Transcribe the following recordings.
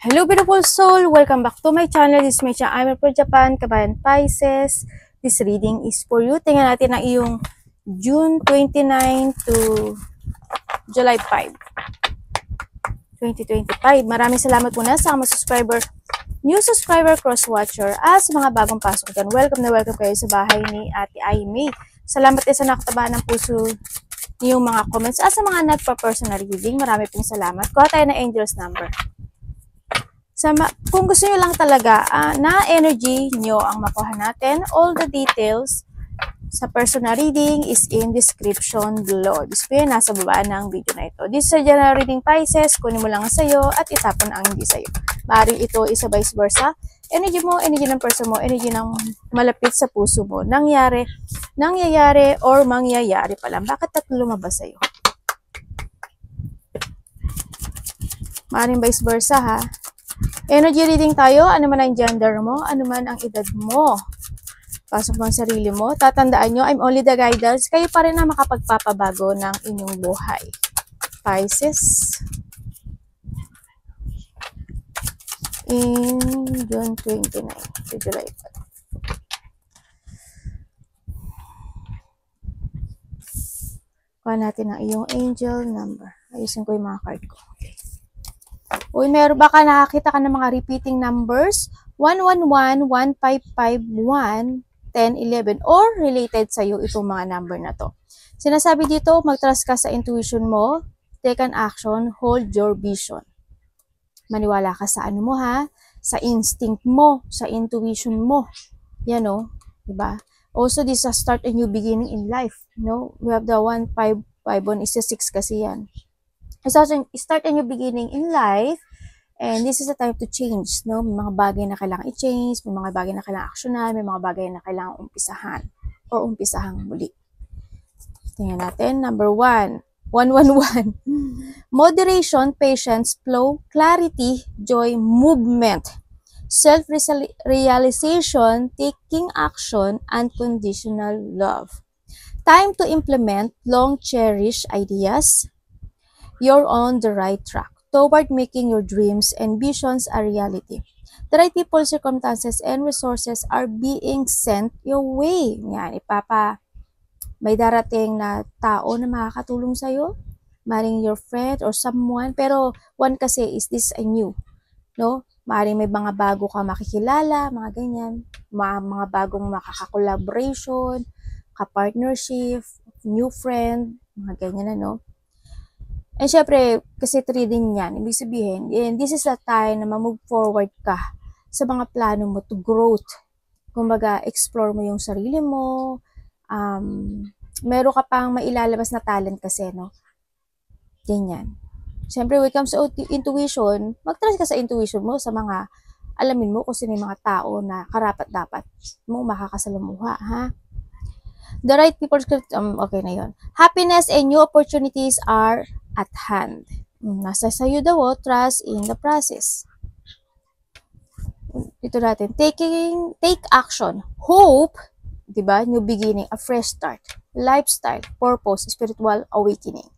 Hello beautiful soul! Welcome back to my channel. This is my channel. I'm from Japan, Kabayan Pisces. This reading is for you. Tingnan natin ang iyong June 29 to July 5, 2025. Maraming salamat muna sa mga subscriber, new subscriber, cross-watcher, at sa mga bagong pasok dyan. Welcome na welcome kayo sa bahay ni Ate Aimee. Salamat din sa nakatabaan ng puso niyong mga comments. At sa mga nagpa-personal reading, marami pong salamat. Kuha tayo ng Angel's number. Kung gusto nyo lang talaga na energy nyo ang makuha natin, all the details sa personal reading is in description below. Display nasa baba ng video na ito. This is a general reading Pisces. Kunin mo lang ang sayo at itapon ang hindi sayo. Maaaring ito isa vice versa. Energy mo, energy ng person mo, energy ng malapit sa puso mo. Nangyayari or mangyayari pa lang. Bakit tatlo lumabas sayo? Maaaring vice versa ha. Energy reading tayo, ano man ang gender mo, ano man ang edad mo. Pasok mo ang sarili mo. Tatandaan nyo, I'm only the guidance. Kayo pa rin na makapagpapabago ng inyong buhay. Pisces. In June 29 to July 5. Kuha natin ang iyong angel number. Ayusin ko yung mga card ko. Okay. Uy, meron baka nakakita ka ng mga repeating numbers? 111, 1551, 1011, or related sa'yo itong mga number na to. Sinasabi dito, mag-trust ka sa intuition mo, take an action, hold your vision. Maniwala ka sa ano mo ha, sa instinct mo, sa intuition mo. Yan o, diba? Also, this is a start a new beginning in life. No? We have the 151 is a 6 kasi yan. Start a new beginning in life, and this is the time to change, no? May mga bagay na kailangan i-change, may mga bagay na kailangan aksyonan, may mga bagay na kailangan umpisahan o umpisahang muli. Tingnan natin, number 1, 111. Moderation, patience, flow, clarity, joy, movement, self-realization, taking action, unconditional love. Time to implement long-cherished ideas. You're on the right track toward making your dreams and visions a reality. The right people, circumstances, and resources are being sent your way. Yan, may darating na tao na makakatulong sa'yo. Maring your friend or someone. Pero one kasi is this a new. No? Maring may mga bago ka makikilala, mga ganyan. Mga bagong makaka-collaboration, ka-partnership, new friend, mga ganyan na, no? And syempre, kasi trading yan, ibig sabihin, this is the time na ma-move forward ka sa mga plano mo to growth. Kumbaga, explore mo yung sarili mo, meron ka pang mailalabas na talent kasi, no? Ganyan. Syempre, when it comes to intuition, mag-trust ka sa intuition mo, sa mga, alamin mo kung sino yung mga tao na karapat-dapat mo makakasalamuha, ha? The right people, okay na yun. Happiness and new opportunities are at hand. Nasa sayo daw, trust in the process. Ito natin, take action, hope, diba? New beginning, a fresh start, lifestyle, purpose, spiritual awakening.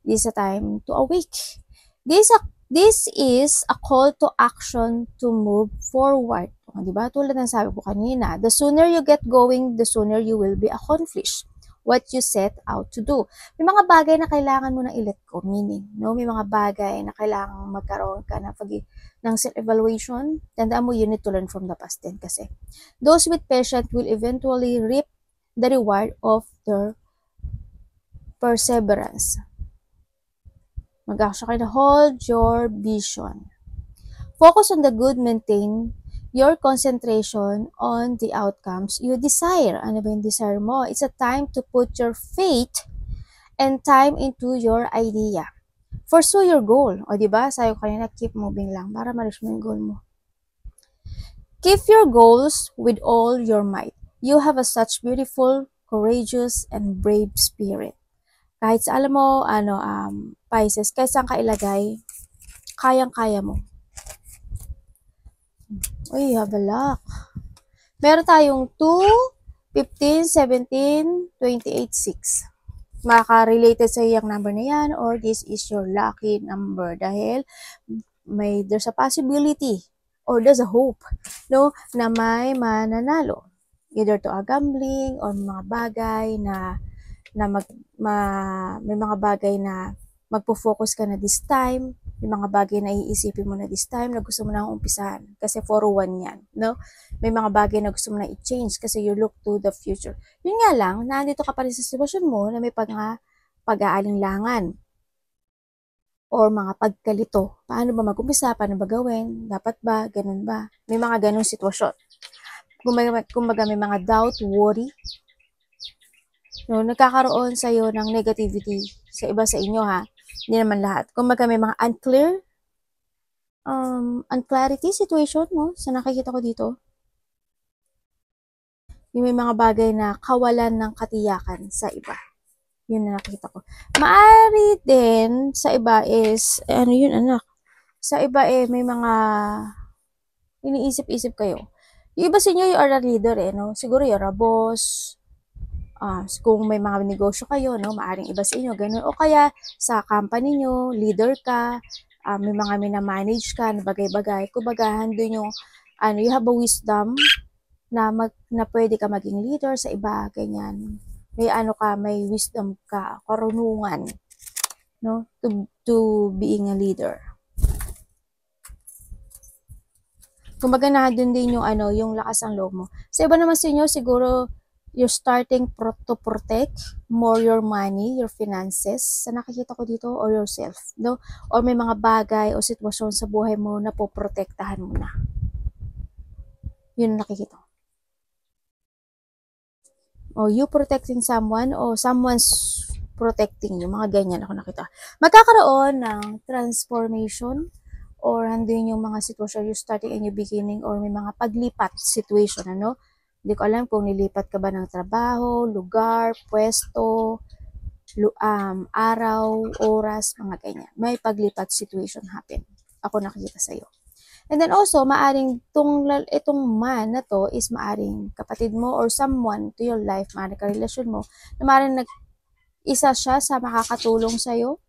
This is a time to awake. This is a call to action to move forward. Diba? Tulad ng sabi ko kanina, the sooner you get going, the sooner you will be accomplished what you set out to do. May mga bagay na kailangan mo na i-let go, meaning, no? May mga bagay na kailangan magkaroon ka ng self-evaluation. Tandaan mo, you need to learn from the past din kasi. Those with patience will eventually reap the reward of their perseverance. Mag-action kayo na hold your vision. Focus on the good, maintain your concentration on the outcomes you desire. Ano ba yung desire mo? It's a time to put your faith and time into your idea. Pursue your goal. O diba? Sayo kanina, keep moving lang para ma-reach mo yung goal mo. Keep your goals with all your might. You have a such beautiful, courageous, and brave spirit. Kahit sa, alam mo, Pisces, kahit saan ka ilagay, kayang-kaya mo. Uy, have a luck. Meron tayong 2, 15, 17, 28, 6. Maka-related sa iyang number na yan or this is your lucky number dahil there's a possibility or there's a hope, no, na may mananalo. Either to a gambling or mga bagay na may mga bagay na magpo-focus ka na this time, may mga bagay na iisipin mo na this time na gusto mo na umpisahan kasi 401 yan, no? May mga bagay na gusto mo na i-change kasi you look to the future. Yun nga lang, nandito ka pa rin sa sitwasyon mo na may pag-aalinlangan or mga pagkalito. Paano ba mag-umpisa? Paano ba gawin? Dapat ba? Ganun ba? May mga ganung sitwasyon. Kumbaga may mga doubt, worry, no, nagkakaroon sa'yo ng negativity sa iba sa inyo, ha? Hindi naman lahat. Kumbaga may mga unclarity situation, no? Sa nakikita ko dito. Yung may mga bagay na kawalan ng katiyakan sa iba. Yun na nakikita ko. Maari din sa iba is, ano yun anak? Sa iba may mga iniisip-isip kayo. Yung iba sa inyo, you are a leader no? Siguro you're a boss. Kung may mga negosyo kayo, no, maaring iba sa inyo, ganun. O kaya, sa company nyo, leader ka, may mga minamanage ka, na bagay-bagay. Kumbaga, handun yung, you have a wisdom na pwede ka maging leader sa iba, ganyan. May wisdom ka, karunungan, no, to being a leader. Kumbaga, nandun din yung, yung lakas ng loob mo. Sa iba naman sa inyo, siguro, you're starting to protect more your money, your finances, sa nakikita ko dito, or yourself, no? Or may mga bagay o sitwasyon sa buhay mo na poprotektahan mo na. Yun nakikita. O you protecting someone, o someone's protecting you. Mga ganyan ako nakita. Magkakaroon ng transformation, or andun yung mga sitwasyon, you're starting a new beginning, or may mga paglipat situation, ano? Hindi ko alam kung nilipat ka ba ng trabaho, lugar, pwesto, araw, oras, mga ganyan. May paglipat situation happen. Ako nakikita sa'yo. And then also, maaring itong man na to is maaring kapatid mo or someone to your life, maaring karelasyon mo, na maaring isa siya sa makakatulong sa'yo,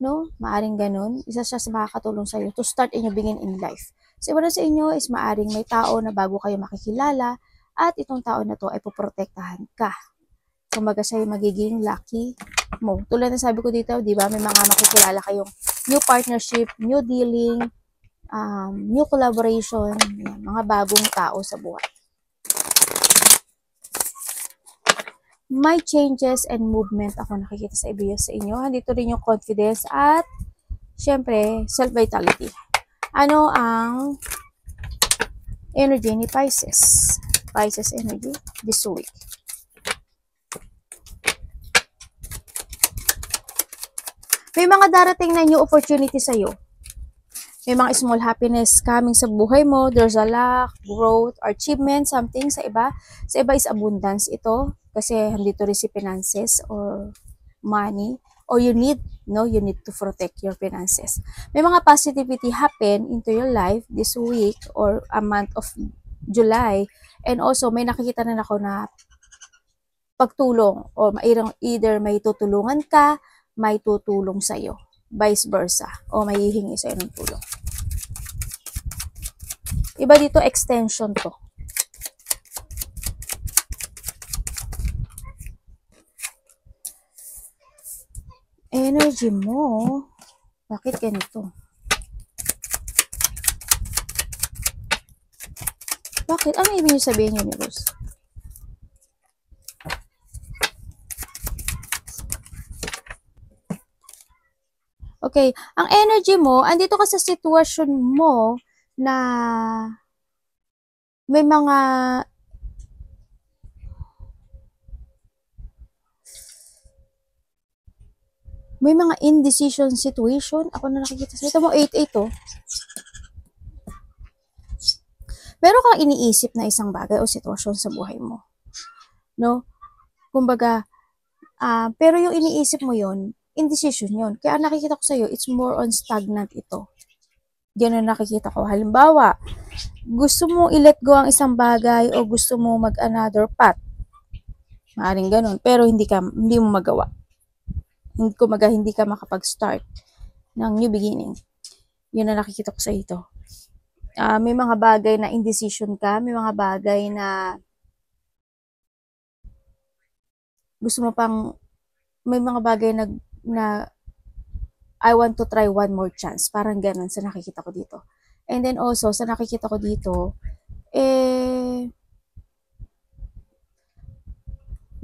no? Maaring ganun. Isa siya sa makakatulong sa'yo to start a new beginning in life. So, iba na sa inyo is maaring may tao na bago kayo makikilala, at itong tao na to ay poprotektahan ka. Kumbaga siya yung magiging lucky mo. Tulad ng sabi ko dito, di ba, may mga makikilala kayong new partnership, new dealing, new collaboration, yan, mga bagong tao sa buhay. May changes and movement ako nakikita sa ibigay sa inyo. Dito rin yung confidence at syempre, self-vitality. Ano ang energy ni Pisces? Pisces energy this week. May mga darating na new opportunity sa iyo. May mga small happiness coming sa buhay mo. There's a luck, growth, or achievement, something sa iba. Sa iba is abundance ito. Kasi handito rin si finances or money. Or you need to protect your finances. May mga positivity happen into your life this week or a month of July. And also, may nakikita na ako na pagtulong or either may tutulungan ka, may tutulong sa'yo. Vice versa. O may hihingi sa'yo ng tulong. Iba dito, extension to. Energy mo, bakit ganito? Bakit? Ano ibig sabihin yun, Rose? Okay, ang energy mo, andito ka sa sitwasyon mo na may mga indecision situation. Ako na nakikita sa ito mo, 8-8 oh. Meron kang iniisip na isang bagay o sitwasyon sa buhay mo. No? Kumbaga, pero yung iniisip mo yon, indecision yon. Kaya nakikita ko sa'yo, it's more on stagnant ito. Ganun nakikita ko. Halimbawa, gusto mo i-let go ang isang bagay o gusto mo mag-another path. Maaring ganun. Pero hindi mo magawa. Hindi ka makapag-start ng new beginning. Yun na nakikita ko sa ito. May mga bagay na indecision ka, may mga bagay na gusto mo pang, may mga bagay na I want to try one more chance. Parang ganun sa nakikita ko dito. And then also, sa nakikita ko dito,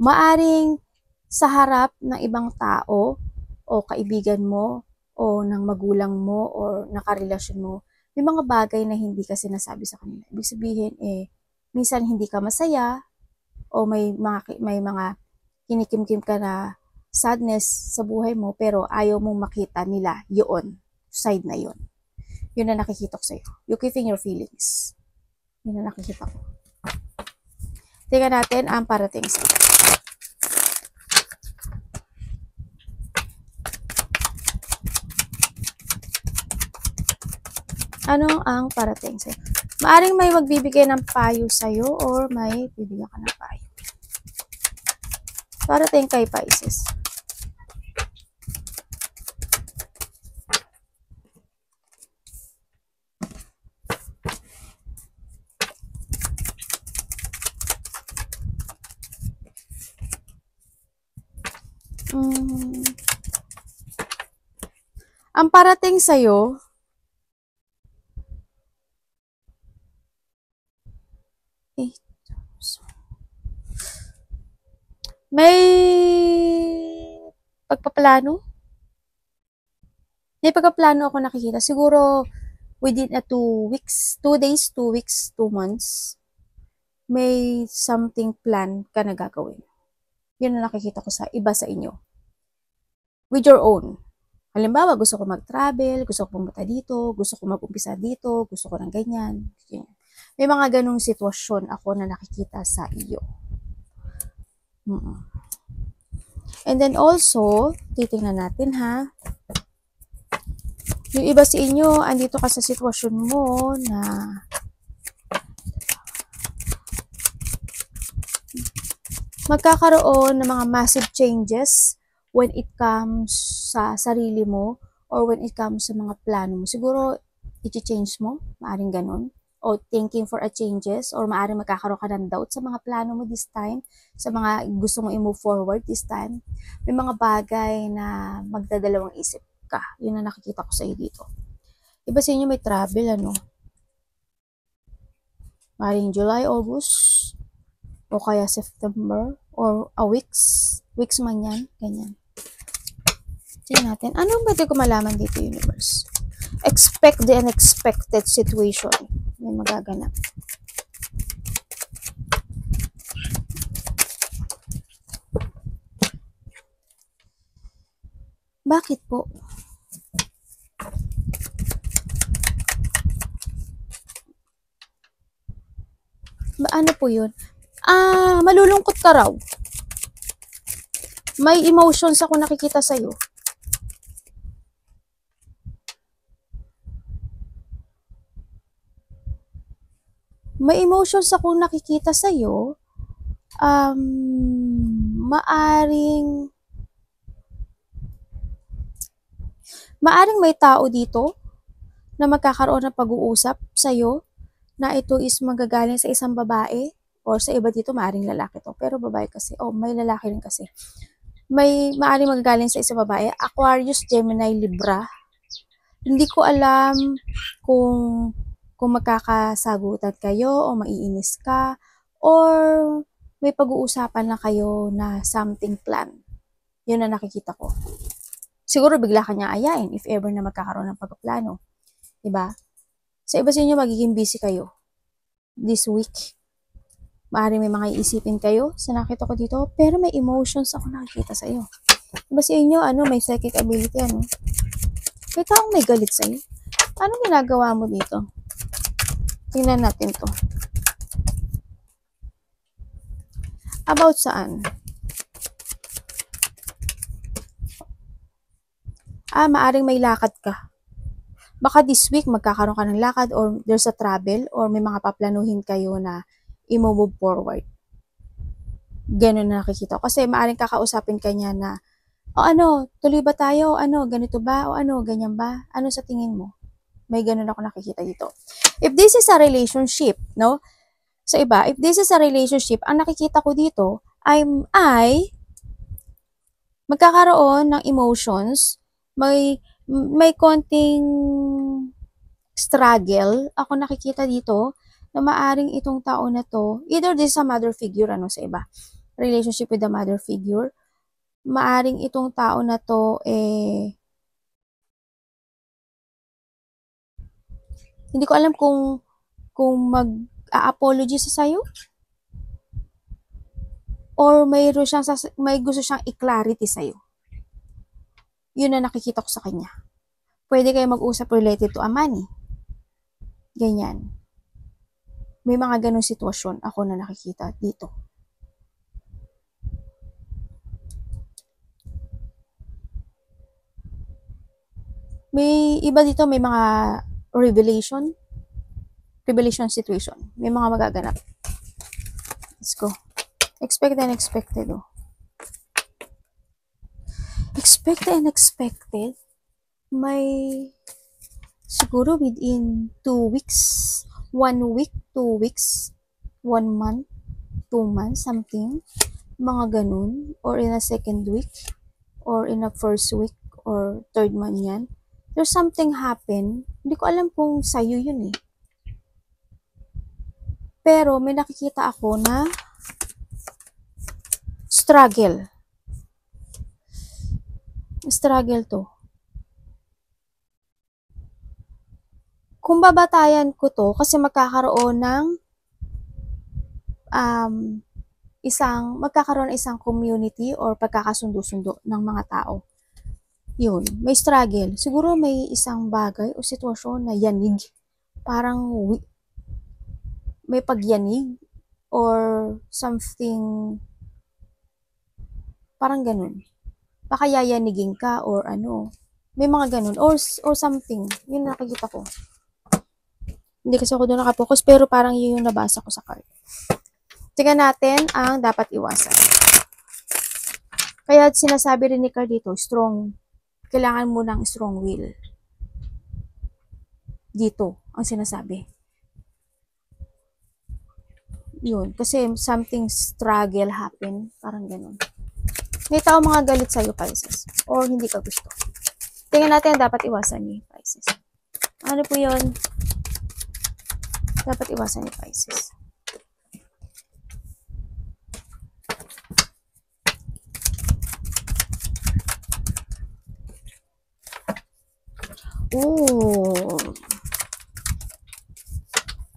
maaring sa harap ng ibang tao o kaibigan mo o ng magulang mo o nakarelasyon mo, may mga bagay na hindi ka sinasabi sa kanila. Ibig sabihin, minsan hindi ka masaya o may mga kinikimkim ka na sadness sa buhay mo pero ayaw mong makita nila yun, side na yun. Yun na nakikita ko sa'yo. You keeping your feelings. Yun na nakikita ko. Tingnan natin ang parating sa'yo. Ano ang parating sa'yo? Maaring may magbibigay ng payo sa'yo or may bibigyan ka ng payo. Parating kay Pisces. Ang parating sa'yo, may pagpaplano. May pagpaplano ako nakikita. Siguro within 2 weeks, 2 days, 2 weeks, 2 months, may something plan ka na gagawin. Yun na nakikita ko sa iba sa inyo. With your own. Halimbawa, gusto ko mag-travel, gusto ko pumunta dito, gusto ko mag-umpisa dito, gusto ko ng ganyan. May mga ganong sitwasyon ako na nakikita sa iyo. And then also, titingnan natin ha. Yung iba sa inyo, andito ka sa sitwasyon mo na magkakaroon ng mga massive changes when it comes sa sarili mo or when it comes sa mga plano mo. Siguro, i-change mo, maaring ganun. O thinking for a changes or maaring magkakaroon ka ng doubt sa mga plano mo this time, sa mga gusto mo i-move forward this time. May mga bagay na magdadalawang isip ka. Yun na nakikita ko sa iyo dito. Iba sa inyo may travel, ano? Maaring July, August, o kaya September, or a weeks man yan, ganyan. Tingnan natin. Anong pwede ko malaman dito, universe? Expect the unexpected situation. May magaganap. Bakit po? Ano po yun? Malulungkot ka raw. May emotions ako nakikita sa'yo. May emotions akong nakikita sa'yo, maaring may tao dito na magkakaroon ng pag-uusap sa'yo na ito is magagaling sa isang babae or sa iba dito maaring lalaki to, pero babae kasi, may lalaki rin kasi. May maaring magagaling sa isang babae, Aquarius, Gemini, Libra. Hindi ko alam kung magkakasagutan kayo o maiinis ka or may pag-uusapan na kayo na something plan. Yun na nakikita ko. Siguro bigla ka niya ayain if ever na magkakaroon ng pagpaplano. Diba? Sa iba sa inyo, magiging busy kayo this week. Maaaring may mga iisipin kayo sa nakita ko dito, pero may emotions ako nakikita sa iyo. Iba sa inyo, may psychic ability, May taong may galit sa iyo. Anong ginagawa mo dito? Tingnan natin to. About saan? Maaring may lakad ka. Baka this week magkakaroon ka ng lakad or there's a travel or may mga paplanuhin kayo na i-move forward. Ganun na nakikita ko. Kasi maaring kakausapin ka niya na, tuloy ba tayo? Ganito ba? O ganyan ba? Ano sa tingin mo? May ganun ako nakikita dito. If this is a relationship, no? Sa iba, if this is a relationship, ang nakikita ko dito ay magkakaroon ng emotions, may konting struggle ako nakikita dito na maaring itong tao na to, either this is a mother figure, sa iba, relationship with a mother figure, maaring itong tao na to, hindi ko alam kung mag-a-apology sa sayo, or may gusto siyang i-clarity sa'yo. Yun na nakikita ko sa kanya. Pwede kayo mag-usap related to a money. Ganyan. May mga ganong sitwasyon ako na nakikita dito. May iba dito, may mga revelation situation. May mga magaganap. Let's go. Expected and expected, oh. Expected and expected. May siguro within 2 weeks, 1 week, 2 weeks, 1 month, 2 months, something. Mga ganun. Or in a second week, or in a first week, or third month yan. There's something happen. Hindi ko alam kung sa'yo yun eh. Pero may nakikita ako na struggle. Struggle to. Kung babatayan ko to, kasi magkakaroon ng isang community or pagkakasundo-sundo ng mga tao. Yun, may struggle. Siguro may isang bagay o sitwasyon na yanig. Parang may pagyanig or something, parang ganun. Baka yayanigin ka or ano. May mga ganun or something. Yun nakikita ko. Hindi kasi ako doon nakapokus, pero parang yun yung nabasa ko sa card. Tingnan natin ang dapat iwasan. Kaya sinasabi rin ni card dito, strong. Kailangan mo ng strong will. Dito, ang sinasabi. Yun, kasi something struggle happen. Parang ganun. May tao mga galit sa'yo, Pisces. Or hindi ka gusto. Tingnan natin ang dapat iwasan ni Pisces. Ano po yun? Dapat iwasan ni Pisces. Oh.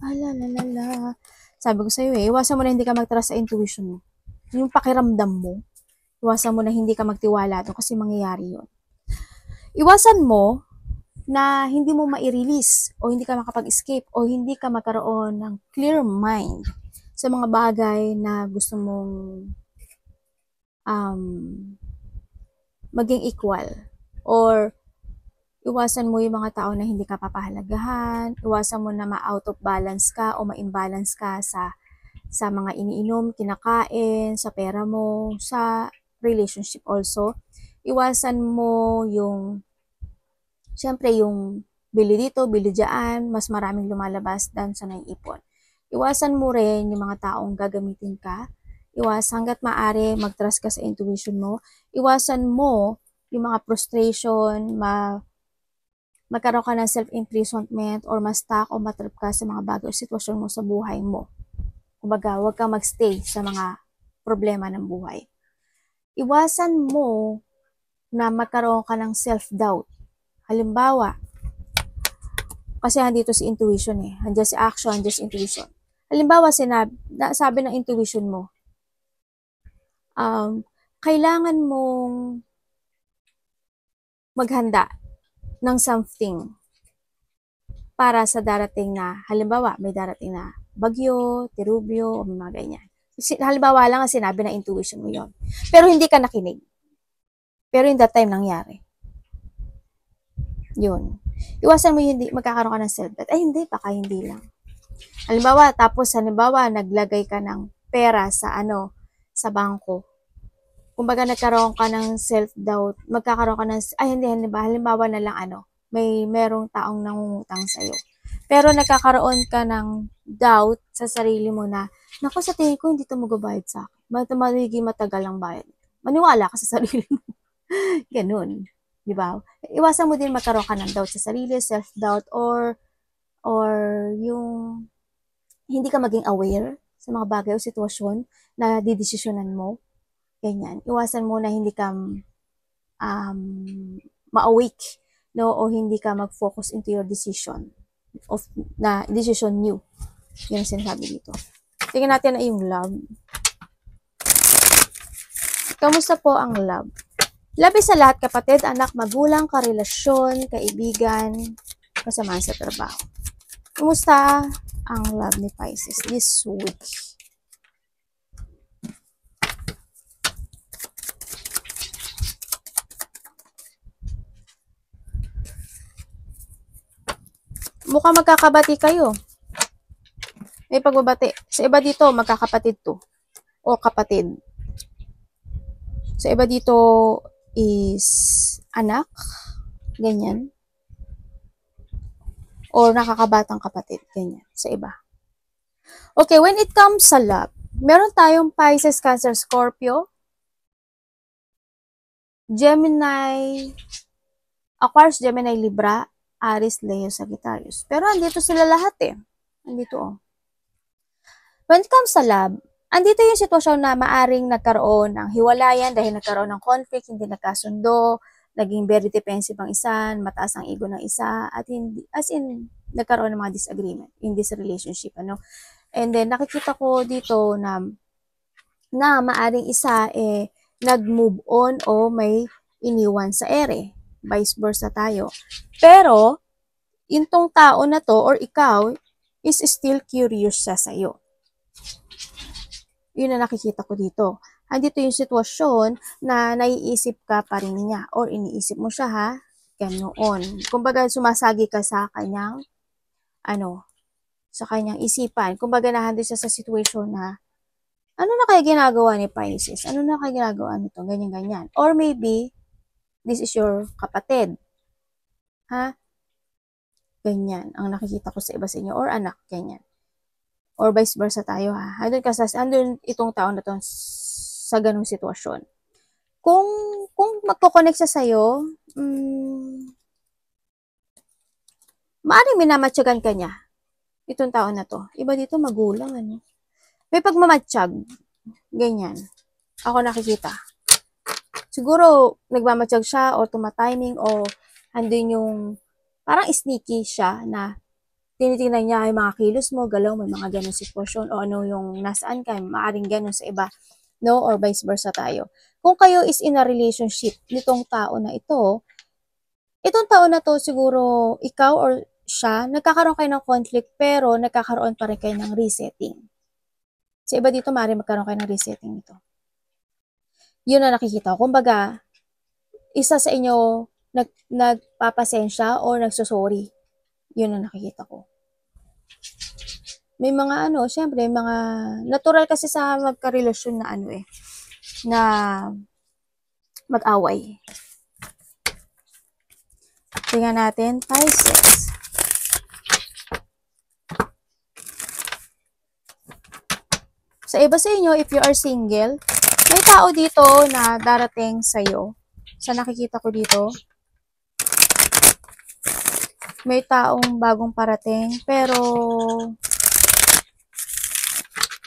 Alalala. Sabi ko sa'yo iwasan mo na hindi ka mag-trust sa intuition mo. Yung pakiramdam mo, iwasan mo na hindi ka magtiwala doon kasi mangyayari yun. Iwasan mo na hindi mo ma-release o hindi ka makapag-escape o hindi ka magkaroon ng clear mind sa mga bagay na gusto mong maging equal. Or iwasan mo yung mga tao na hindi ka papahalagahan, iwasan mo na ma-out of balance ka o ma-imbalance ka sa mga iniinom, kinakain, sa pera mo, sa relationship also. Iwasan mo yung siyempre yung bili dito, bili dyan, mas maraming lumalabas dan sa naiipon. Iwasan mo rin yung mga taong gagamitin ka. Iwasan hanggat maaari, mag-trust ka sa intuition mo. Iwasan mo yung mga frustration, magkaroon ka ng self-imprisonment or ma-stuck o matrap ka sa mga bagay o sitwasyon mo sa buhay mo. Kumbaga, huwag kang magstay sa mga problema ng buhay. Iwasan mo na magkaroon ka ng self-doubt. Halimbawa, kasi andito si intuition Andiyan si action, andiyan si intuition. Halimbawa, sabi ng intuition mo, kailangan mong maghanda ng something para sa darating na, halimbawa, may darating na bagyo, tirubyo, o mga ganyan. Halimbawa lang ang sinabi ng intuition mo yon. Pero hindi ka nakinig. Pero in that time nangyari. Yun. Iwasan mo hindi magkakaroon ka ng self-doubt. Ay, hindi. Baka hindi lang. Halimbawa, naglagay ka ng pera sa sa bangko. Kumbaga, nagkaroon ka ng self-doubt. Magkakaroon ka ng, halimbawa na lang merong taong nangungutang sa'yo. Pero nagkakaroon ka ng doubt sa sarili mo na, naku, sa tingin ko hindi ito magbabayad sa akin. Magiging matagal ang bayad. Maniwala ka sa sarili mo. Ganun. Di ba? Iwasan mo din magkaroon ka ng doubt sa sarili, self-doubt, or yung hindi ka maging aware sa mga bagay o sitwasyon na didesisyonan mo. Ganyan. Iwasan mo na hindi ka ma-awake, no, o hindi ka mag-focus into your decision na decision new. Yun ang sinasabi dito. Tingnan natin na yung love. Kamusta po ang love? Love sa lahat, kapatid, anak, magulang, karelasyon, kaibigan, kasamaan sa trabaho. Kamusta ang love ni Pisces this week? Mukhang magkakabati kayo. May pagbabati. Sa iba dito, magkakapatid to. O kapatid. Sa iba dito is anak. Ganyan. Or nakakabatang kapatid. Ganyan. Sa iba. Okay, when it comes sa love, meron tayong Pisces, Cancer, Scorpio, Gemini, Aquarius, Gemini, Libra, Aries, Leo, Sagittarius. Pero andito sila lahat eh. Andito oh. When it comes sa love, andito yung sitwasyon na maaring nagkaroon ng hiwalayan dahil nagkaroon ng conflict, hindi nagkasundo, naging very defensive ang isa, mataas ang ego ng isa, at hindi, as in, nagkaroon ng mga disagreement in this relationship. Ano? And then, nakikita ko dito na maaring isa nag-move on o may iniwan sa ere. Vice versa tayo. Pero, yung tong tao na to or ikaw is still curious sa sayo. Yun na nakikita ko dito. Andito yung sitwasyon na naiisip ka pa rin niya or iniisip mo siya ha, ganoon. Kumbaga sumasagi ka sa kanyang sa kanyang isipan. Kumbaga nahandun siya sa sitwasyon na ano na kaya ginagawa ni Pisces? Ano na kaya ginagawa nito? Ganyan-ganyan. Or maybe, this is your kapatid. Ha? Ganyan. Ang nakikita ko sa iba sa inyo. Or anak. Ganyan. Or vice versa tayo ha. Andun itong tao na to sa ganung sitwasyon. Kung magko-connect siya sa'yo, maaaring minamatyagan ka niya. Itong tao na to. Iba dito magulang ano. May pagmamatsyag. Ganyan. Ako nakikita. Siguro nagmamatsyag siya o tumatiming o andun yung parang sneaky siya na tinitingnan niya yung mga kilos mo, galaw, may mga ganun sitwasyon, o ano yung nasaan ka, maaring ganun sa iba, no? Or vice versa tayo. Kung kayo is in a relationship nitong tao na ito, itong tao na to siguro ikaw or siya, nagkakaroon kayo ng conflict, pero nagkakaroon pa rin kayo ng resetting. Sa iba dito, maaring magkaroon kayo ng resetting nito. Yun na nakikita ko. Kumbaga, isa sa inyo nagpapasensya or nagsusorry. Yun ang nakikita ko. May mga syempre, mga natural kasi sa magkarelasyon na na mag-away. Tingnan natin, Pisces. Sa iba sa inyo, if you are single, may tao dito na darating sa'yo. Sa nakikita ko dito, may taong bagong parating, pero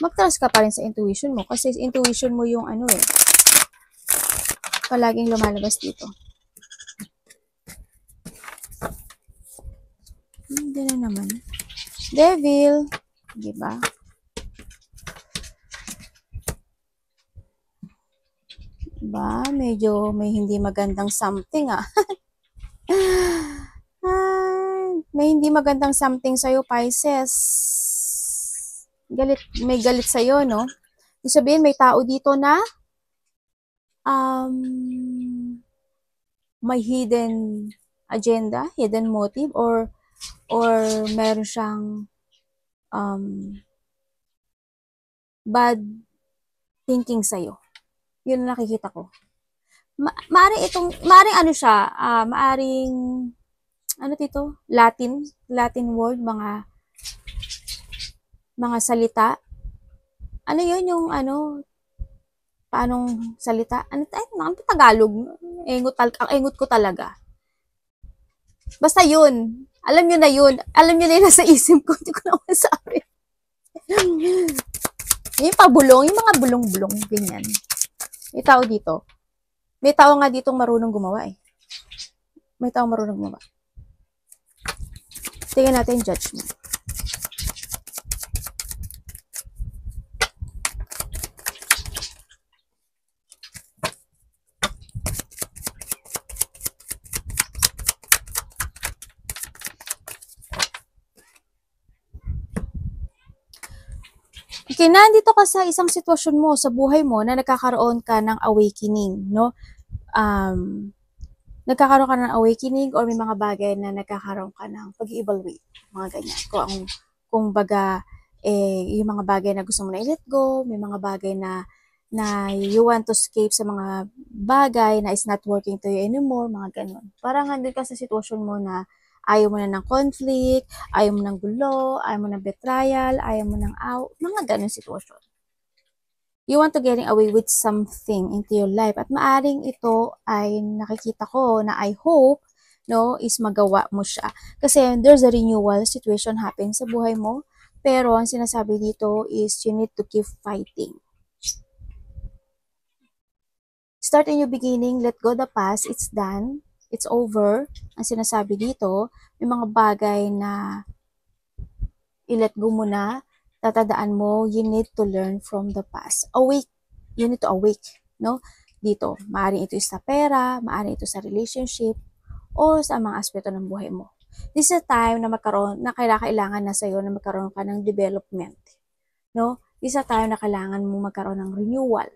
mag-trust ka pa rin sa intuition mo kasi intuition mo yung palaging lumalabas dito. Hindi na naman. Devil, di ba? Diba? Medyo may hindi magandang something may hindi magandang something sa'yo, Pisces. May galit sa'yo, no? Ibig sabihin, may tao dito na may hidden agenda, hidden motive, or meron siyang bad thinking sa'yo. Yun ang nakikita ko. Maaring ano dito? Latin word, mga salita. Ano yun yung ano, paanong salita? Ano, ano Tagalog? Ang engot ko talaga. Basta yun. Alam nyo na yun. Alam nyo na yun nasa isip ko. Hindi ko na masabi. Yung pabulong, yung mga bulong-bulong, ganyan. May tao dito. May tao nga ditong marunong gumawa eh. May tao marunong gumawa. Tingnan natin yung judgment. Okay, nandito ka sa isang sitwasyon mo sa buhay mo na nagkakaroon ka ng awakening, no? Nagkakaroon ka ng awakening or may mga bagay na nagkakaroon ka ng pag-evaluate, mga ganyan. Kung baga, yung mga bagay na gusto mo na i-let go, may mga bagay na you want to escape sa mga bagay na is not working to you anymore, mga ganun. Parang nandun ka sa sitwasyon mo na ayaw mo na ng conflict, ayaw mo ng gulo, ayaw mo ng betrayal, ayaw mo ng mga ganun sitwasyon. You want to getting away with something into your life. At maaring ito ay nakikita ko na I hope, no, is magawa mo siya. Kasi there's a renewal situation happen sa buhay mo. Pero ang sinasabi dito is you need to keep fighting. Start a new beginning, let go the past, it's done, it's over. Ang sinasabi dito, may mga bagay na i-let go mo na, tatandaan mo, you need to learn from the past. You need to awake, no? Dito, maaaring ito sa pera, maaaring ito sa relationship, o sa mga aspeto ng buhay mo. This is a time na kailangan na sa'yo na magkaroon ka ng development, no? This is a time na kailangan mo magkaroon ng renewal.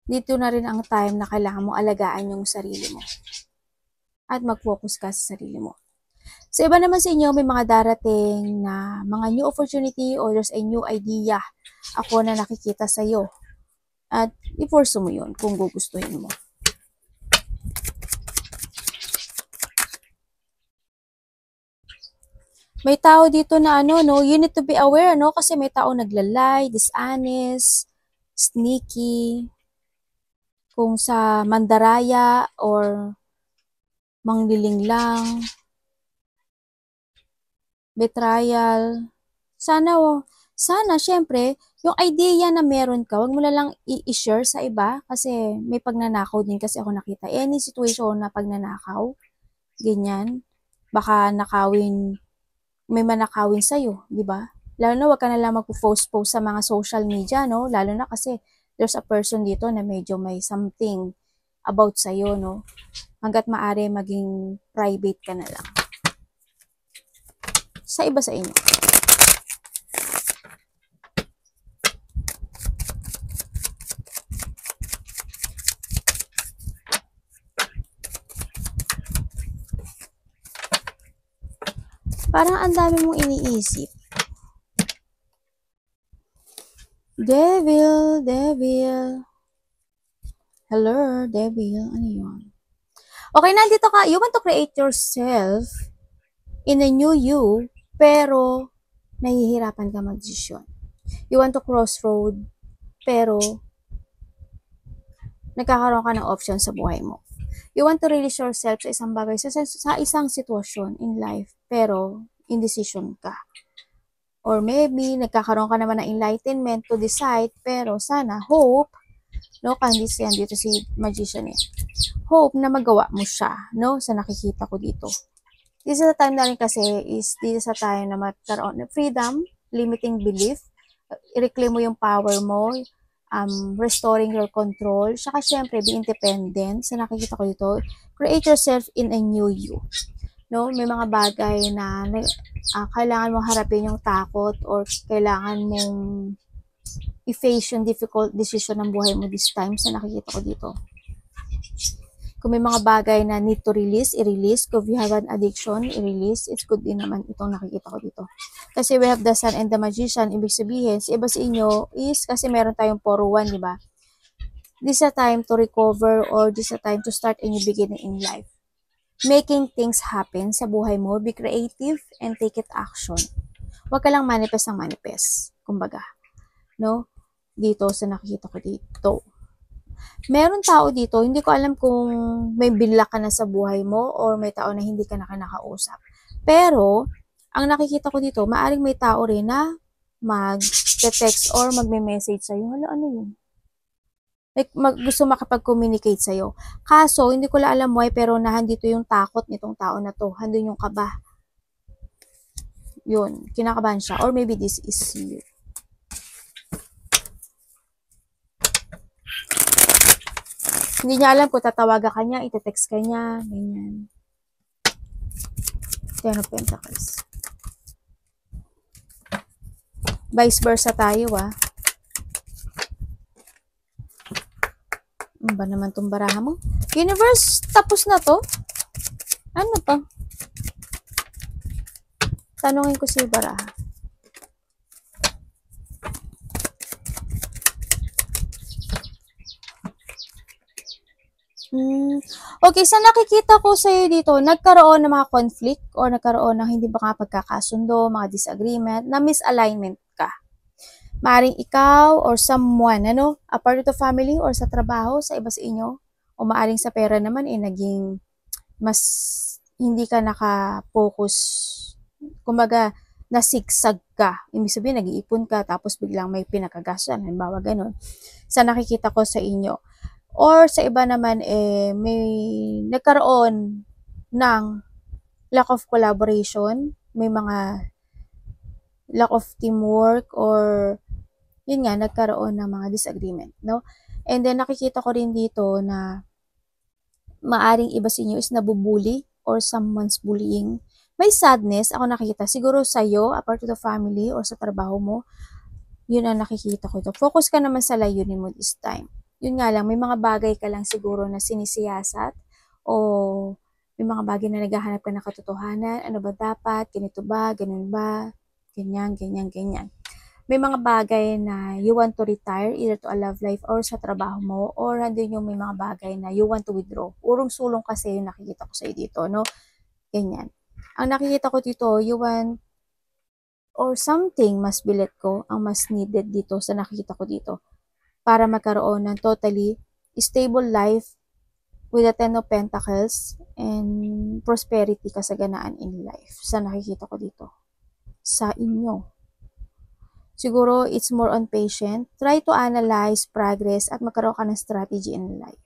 Dito na rin ang time na kailangan mo alagaan yung sarili mo at mag-focus ka sa sarili mo. Sa iba naman sa inyo, may mga darating na mga new opportunity or there's a new idea ako na nakikita sa iyo. At i-force mo yun kung gugustuhin mo. May tao dito na you need to be aware, no? Kasi may tao naglalay, dishonest, sneaky, kung sa mandaraya or mangliling lang, betrayal. Sana, syempre, yung idea na meron ka, wag mo na lang i-share sa iba kasi may pagnanakaw din kasi ako nakita. Any situation na pagnanakaw, ganyan, baka may manakawin sa'yo, di ba? Lalo na wag ka na lang mag-post sa mga social media, no? Lalo na kasi there's a person dito na medyo may something about sa'yo, no? Hanggat maaari maging private ka na lang. Sa iba sa inyo. Parang ang dami mong iniisip. Devil. Hello, devil. Ano yun? Okay, nandito ka. You want to create yourself in a new you, pero nahihirapan ka mag-desisyon. You want to crossroad, pero nagkakaroon ka ng option sa buhay mo. You want to release yourself sa isang bagay, sa isang sitwasyon in life, pero indecision ka. Or maybe, nagkakaroon ka naman ng enlightenment to decide, pero sana, hope, no, kandi yan dito si magician eh. Hope na magawa mo siya, no, sa nakikita ko dito. This is the time na rin kasi, this is the time na magkaroon ng freedom, limiting belief, i-reclaim mo yung power mo, restoring your control, saka syempre, be independent, sa nakikita ko dito, create yourself in a new you. No, may mga bagay na kailangan mong harapin yung takot or kailangan mong i-face yung difficult decision ng buhay mo this time sa nakikita ko dito. Kung may mga bagay na need to release, i-release. Kung you have an addiction, i-release. It's good din naman itong nakikita ko dito. Kasi we have the Sun and the Magician. Ibig sabihin, sa iba sa inyo is kasi meron tayong 401, di ba? This is a time to recover or this is a time to start a new beginning in life. making things happen sa buhay mo. Be creative and take it action. Huwag ka lang manifest ng manifest. Kumbaga, no? Dito sa nakikita ko dito. Meron tao dito, hindi ko alam kung may binla ka na sa buhay mo or may tao na hindi ka na kinakausap. Pero, ang nakikita ko dito, maaring may tao rin na mag-text or magme-message sa'yo. Hala, ano yun? Like, gusto makapag-communicate sa'yo. Kaso, hindi ko lang alam why, pero nahandito yung takot nitong tao na to. Handun yung kaba. Yun, kinakabahan siya. Or maybe this is you. Hindi niya alam kung tatawagan ka niya, itetext ka niya, ganyan. Ten of Pentacles. Vice versa tayo, ah. Ano ba naman itong baraha mo? Universe, tapos na to? Ano to? Tanungin ko si baraha. Okay, sa nakikita ko sa'yo dito, nagkaroon ng mga conflict or nagkaroon ng hindi ba pagkakasundo, mga disagreement, na misalignment ka. Maaring ikaw or someone, a part of the family or sa trabaho, sa iba sa inyo, o maaring sa pera naman, naging mas hindi ka naka-focus. Kumbaga, nasigsag ka. Ibig sabihin, nag-iipon ka, tapos biglang may pinakagastusan. Halimbawa, ganun. Sa nakikita ko sa inyo. Or sa iba naman, may nagkaroon ng lack of collaboration, may mga lack of teamwork, or yun nga, nagkaroon ng mga disagreement, no? And then, nakikita ko rin dito na maaring iba sa inyo is nabubuli or someone's bullying. May sadness, ako nakikita, siguro sa'yo, apart to the family or sa trabaho mo, yun ang nakikita ko ito. Focus ka naman sa layunin mo this time. Yun nga lang, may mga bagay ka lang siguro na sinisiyasat o may mga bagay na naghahanap ka ng katotohanan. Ano ba dapat? Ganito ba? Ganun ba? Ganyan, ganyan, ganyan. May mga bagay na you want to retire either to a love life or sa trabaho mo, or andun yung may mga bagay na you want to withdraw. Urong-sulong kasi yung nakikita ko sa'yo dito, no? Ganyan. Ang nakikita ko dito, you want or something mas bilet ko ang mas needed dito sa nakikita ko dito para magkaroon ng totally stable life with the Ten of Pentacles and prosperity, kasaganaan in life sa nakikita ko dito sa inyo. Siguro it's more on patient. Try to analyze progress at magkaroon ka ng strategy in life.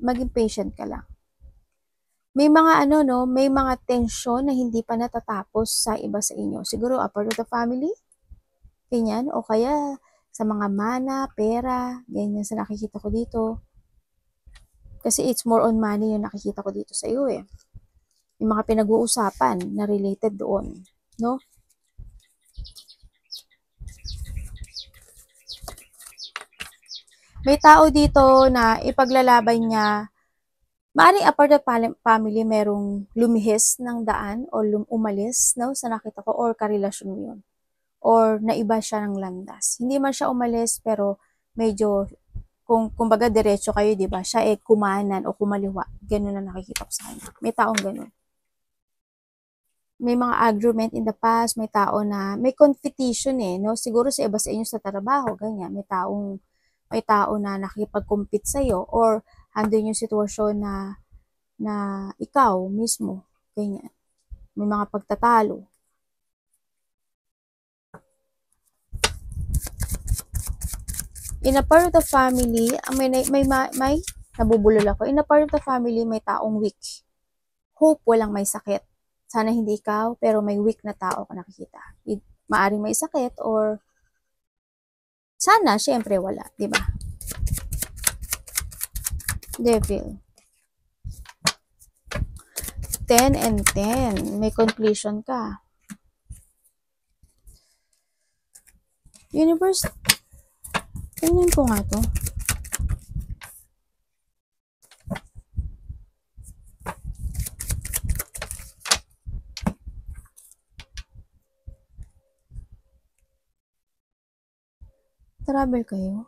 Maging patient ka lang. May mga may mga tensyon na hindi pa natatapos sa iba sa inyo. Siguro a part of the family, ganyan, o kaya sa mga mana, pera, ganyan sa nakikita ko dito. Kasi it's more on money yung nakikita ko dito sa iyo eh. Yung mga pinag-uusapan na related doon, no? May tao dito na ipaglalaban niya. Maaaring apart of family, merong lumihis ng daan o umalis, no, sa nakita ko, or karelasyon mo yun. Or naiba siya ng landas. Hindi man siya umalis, pero medyo, kumbaga diretso kayo, di ba? Siya kumanan o kumaliwa. Ganun na nakikita ko sa kanya. May taong ganun. May mga argument in the past, may tao na, may competition no? Siguro sa iba sa inyo sa trabaho, ganyan. May tao na nakikipag-compete sa'yo, or andun yung sitwasyon na ikaw mismo, ganyan. May mga pagtatalo. In a part of the family, may nabubulol ako. In a part of the family, may taong weak. Hope walang may sakit. Sana hindi ikaw, pero may weak na tao ka nakikita. Maaring may sakit, or sana, syempre wala, di ba? Devil. 10 and 10. May conclusion ka. Universe, tingnan ko nga to. Travel kayo.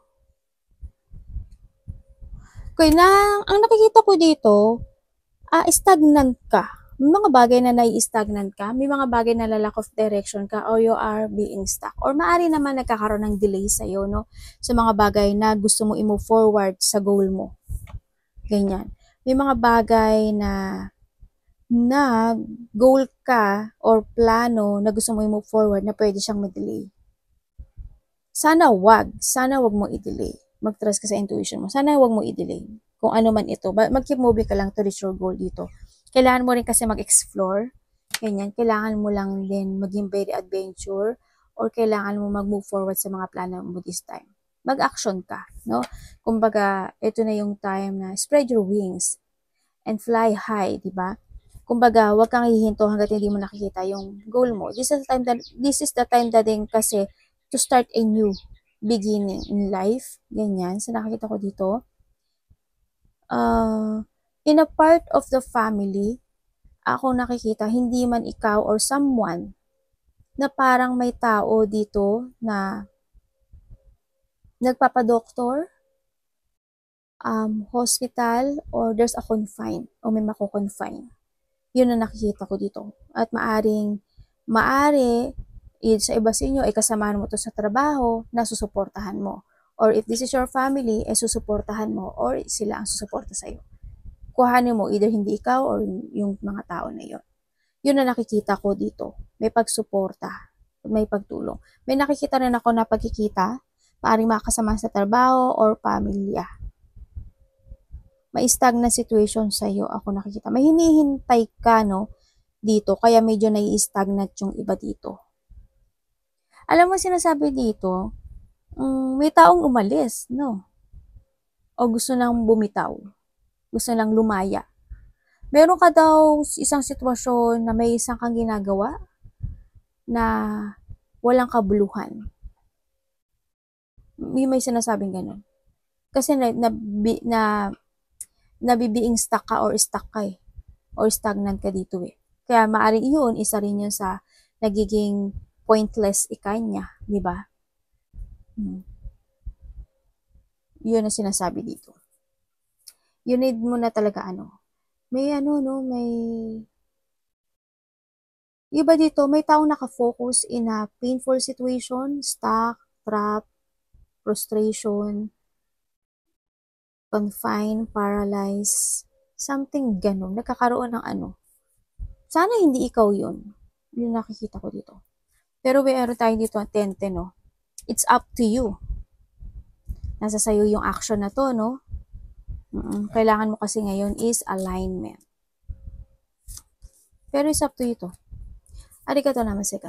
Okay, ang nakikita ko dito, Stagnant ka. May mga bagay na nai-stagnant ka, may mga bagay na lack of direction ka, or you are being stuck. Or maaari naman nagkakaroon ng delay sa'yo, no? Sa mga bagay na gusto mo i-move forward sa goal mo. Ganyan. May mga bagay na goal ka or plano na gusto mo i-move forward na pwede siyang mag-delay. Sana wag mo i-delay. Mag-trust ka sa intuition mo. Sana wag mo i-delay. Kung ano man ito. Mag-keep moving ka lang to reach your goal dito. Kailangan mo rin kasi mag-explore. Ganyan. Kailangan mo lang din maging very adventure or kailangan mo mag-move forward sa mga plano mo this time. Mag-action ka, no? Kumbaga, ito na yung time na spread your wings and fly high, di ba? Kumbaga, wag kang hihinto hangga't hindi mo nakikita yung goal mo. This is the time that din kasi to start a new beginning in life. Ganyan. So, nakikita ko dito. In a part of the family, ako nakikita, hindi man ikaw or someone na parang may tao dito na nagpapadoktor, hospital, or there's a confine, o may mako-confine. Yun ang nakikita ko dito. At maari, sa iba sa inyo, ay kasamahan mo to sa trabaho na susuportahan mo. Or if this is your family, ay susuportahan mo or sila ang susuporta sa'yo. Kuhanin mo, either hindi ikaw or yung mga tao na yun. Yun ang nakikita ko dito. May pagsuporta, may pagtulong. May nakikita rin ako na pagkikita, maaaring makasama sa trabaho or pamilya. May stagnant situation sa'yo ako nakikita. May hinihintay ka, no, dito. Kaya medyo nai-stagnant yung iba dito. Alam mo, sinasabi dito, may taong umalis, no? O gusto nang bumitaw. Gusto nang lumaya. Meron ka daw isang sitwasyon na may isang kang ginagawa na walang kabuluhan. May sinasabing ganun. Kasi nabibiing stuck ka or stuck ka eh. Or stagnant ka dito eh. Kaya maaaring yun, isa rin yun sa nagiging pointless ikanya, di ba? Yun ang sinasabi dito. You need mo na talaga may iba dito, may taong nakafocus in a painful situation, stuck, trap, frustration, confine, paralyzed, something ganun. Nagkakaroon ng Sana hindi ikaw yun. Yung nakikita ko dito. Pero meron tayo dito ang 10-10, no? It's up to you. Nasa sayo yung action na to, no? Kailangan mo kasi ngayon is alignment. Pero it's up to you to. Arigatou namaste.